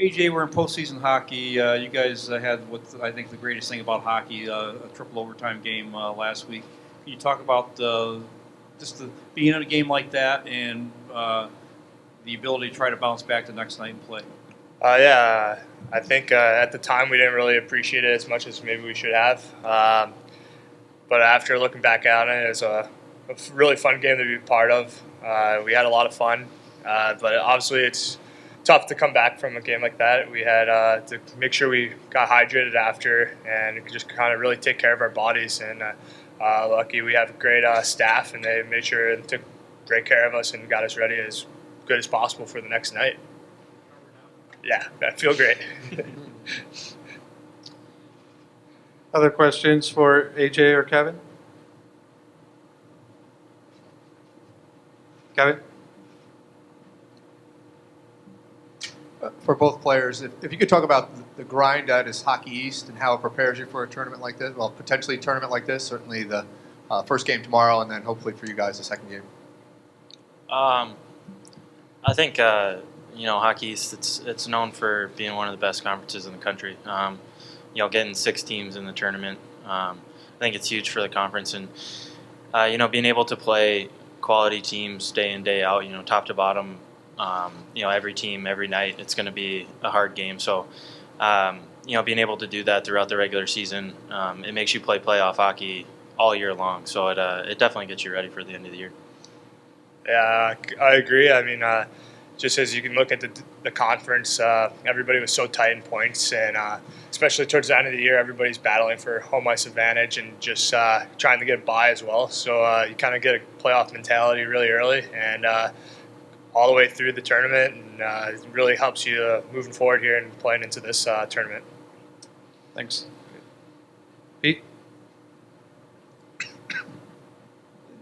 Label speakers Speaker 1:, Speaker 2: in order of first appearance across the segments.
Speaker 1: AJ, we're in postseason hockey. You guys had what I think the greatest thing about hockey, a triple overtime game last week. Can you talk about just being in a game like that and the ability to try to bounce back the next night and play?
Speaker 2: Yeah, I think at the time we didn't really appreciate it as much as maybe we should have. But after looking back at it, it was a really fun game to be part of. We had a lot of fun, but obviously it's tough to come back from a game like that. We had to make sure we got hydrated after and just kind of really take care of our bodies. And lucky we have a great staff, and they made sure and took great care of us and got us ready as good as possible for the next night. Yeah, I feel great.
Speaker 3: Other questions for AJ or Kevin? Kevin?
Speaker 4: For both players, if you could talk about the grind at is Hockey East and how it prepares you for a tournament like this, well, potentially a tournament like this, certainly the first game tomorrow, and then hopefully for you guys the second game.
Speaker 5: I think Hockey East it's known for being one of the best conferences in the country. Getting 6 teams in the tournament, I think it's huge for the conference, and being able to play quality teams day in day out, top to bottom. Every team, every night, it's going to be a hard game. So, being able to do that throughout the regular season, it makes you play playoff hockey all year long. So it definitely gets you ready for the end of the year.
Speaker 2: Yeah, I agree. I mean, just as you can look at the conference, everybody was so tight in points, and especially towards the end of the year, everybody's battling for home ice advantage and just trying to get by as well. So you kind of get a playoff mentality really early, and all the way through the tournament, and it really helps you moving forward here and playing into this tournament.
Speaker 3: Thanks. Pete?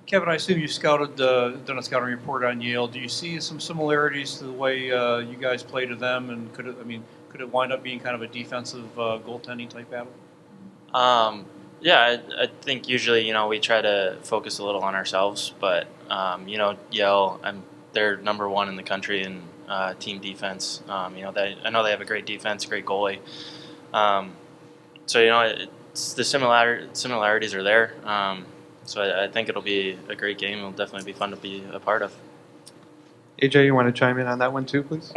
Speaker 1: Kevin, I assume you scouted, done a scouting report on Yale. Do you see some similarities to the way you guys play to them, and could it wind up being kind of a defensive goaltending type battle?
Speaker 5: Yeah, I think usually we try to focus a little on ourselves, but Yale, they're number 1 in the country in team defense. I know they have a great defense, great goalie. It's the similarities are there. So I think it'll be a great game. It'll definitely be fun to be a part of.
Speaker 3: AJ, you want to chime in on that one too, please?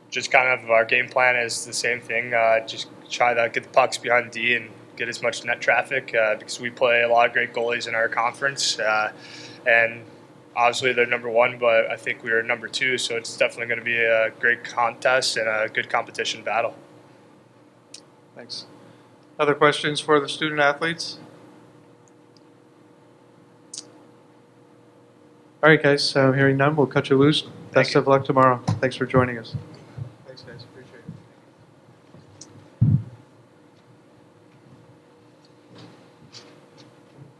Speaker 2: Just kind of our game plan is the same thing. Just try to get the pucks behind D and get as much net traffic because we play a lot of great goalies in our conference. And obviously they're number 1, but I think we're number 2, so it's definitely going to be a great contest and a good competition battle.
Speaker 3: Thanks. Other questions for the student athletes? All right, guys, so hearing none, we'll cut you loose. Best of luck tomorrow. Thanks for joining us. Thanks, guys. Appreciate it.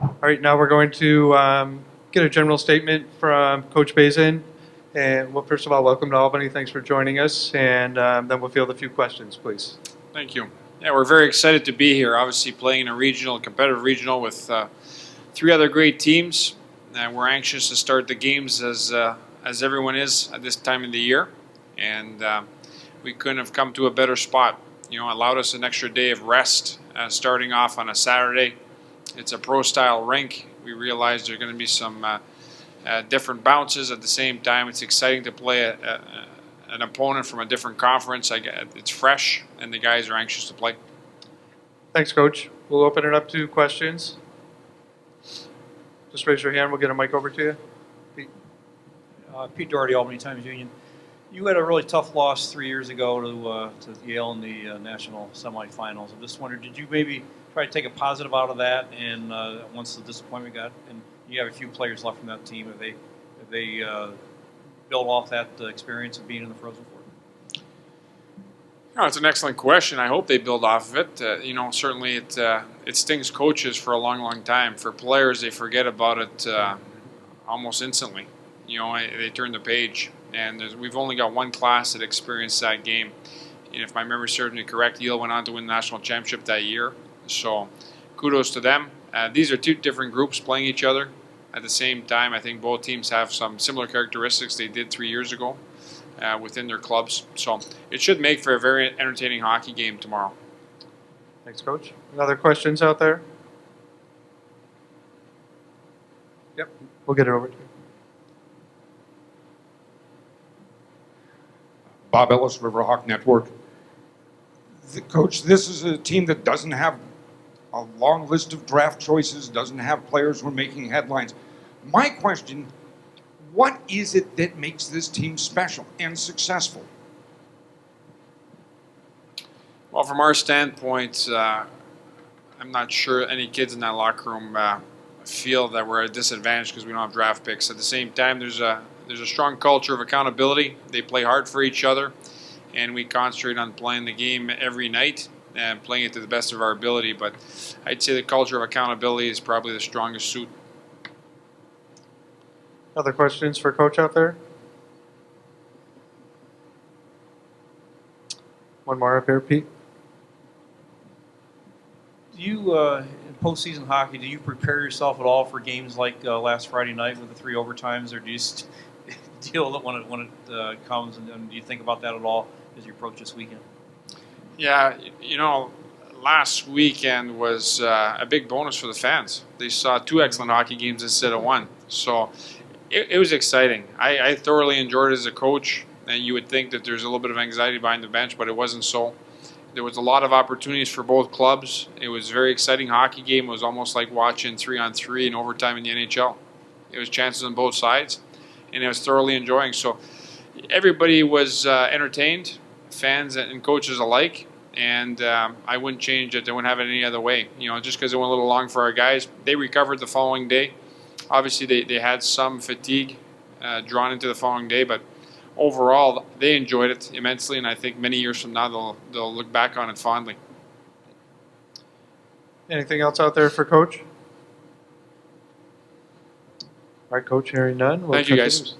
Speaker 3: All right, now we're going to get a general statement from Coach Bazin. And well, first of all, welcome to Albany. Thanks for joining us. And then we'll field a few questions, please.
Speaker 6: Thank you. Yeah, we're very excited to be here. Obviously, playing in a competitive regional with 3 other great teams. And we're anxious to start the games as everyone is at this time of the year. And we couldn't have come to a better spot. Allowed us an extra day of rest starting off on a Saturday. It's a pro-style rink. We realize there are going to be some different bounces at the same time. It's exciting to play an opponent from a different conference. It's fresh, and the guys are anxious to play.
Speaker 3: Thanks, Coach. We'll open it up to questions. Just raise your hand. We'll get a mic over to you. Pete.
Speaker 1: Pete Doherty, Albany Times Union. You had a really tough loss 3 years ago to Yale in the national semifinals. I'm just wondering, did you maybe try to take a positive out of that? And once the disappointment got, and you have a few players left from that team, have they built off that experience of being in the Frozen Four?
Speaker 6: It's an excellent question. I hope they build off of it. Certainly it stings coaches for a long, long time. For players, they forget about it almost instantly. They turn the page. And we've only got 1 class that experienced that game. And if my memory serves me correct, Yale went on to win the national championship that year. So kudos to them. These are 2 different groups playing each other at the same time. I think both teams have some similar characteristics they did 3 years ago. within their clubs. So it should make for a very entertaining hockey game tomorrow.
Speaker 3: Thanks, Coach. Any other questions out there? Yep, we'll get it over to you.
Speaker 7: Bob Ellis, Riverhawk Network. Coach, this is a team that doesn't have a long list of draft choices, doesn't have players who are making headlines. My question, what is it that makes this team special and successful?
Speaker 6: Well, from our standpoint, I'm not sure any kids in that locker room feel that we're at a disadvantage because we don't have draft picks. At the same time, there's a strong culture of accountability. They play hard for each other, and we concentrate on playing the game every night and playing it to the best of our ability. But I'd say the culture of accountability is probably the strongest suit.
Speaker 3: Other questions for Coach out there? One more up here, Pete.
Speaker 1: Do you, in postseason hockey, do you prepare yourself at all for games like last Friday night with the 3 overtimes, or do you just deal with it when it comes, and do you think about that at all as you approach this weekend?
Speaker 6: Yeah, last weekend was a big bonus for the fans. They saw 2 excellent hockey games instead of 1. So it was exciting. I thoroughly enjoyed it as a coach, and you would think that there's a little bit of anxiety behind the bench, but it wasn't so. There was a lot of opportunities for both clubs. It was a very exciting hockey game. It was almost like watching 3-on-3 in overtime in the NHL. It was chances on both sides, and I was thoroughly enjoying. So everybody was entertained, fans and coaches alike, and I wouldn't change it. I wouldn't have it any other way. Just because it went a little long for our guys. They recovered the following day. Obviously, they had some fatigue drawn into the following day, but overall, they enjoyed it immensely, and I think many years from now they'll look back on it fondly.
Speaker 3: Anything else out there for Coach? All right, Coach, hearing none. We'll
Speaker 6: Thank you,
Speaker 3: cut to
Speaker 6: guys.
Speaker 3: news.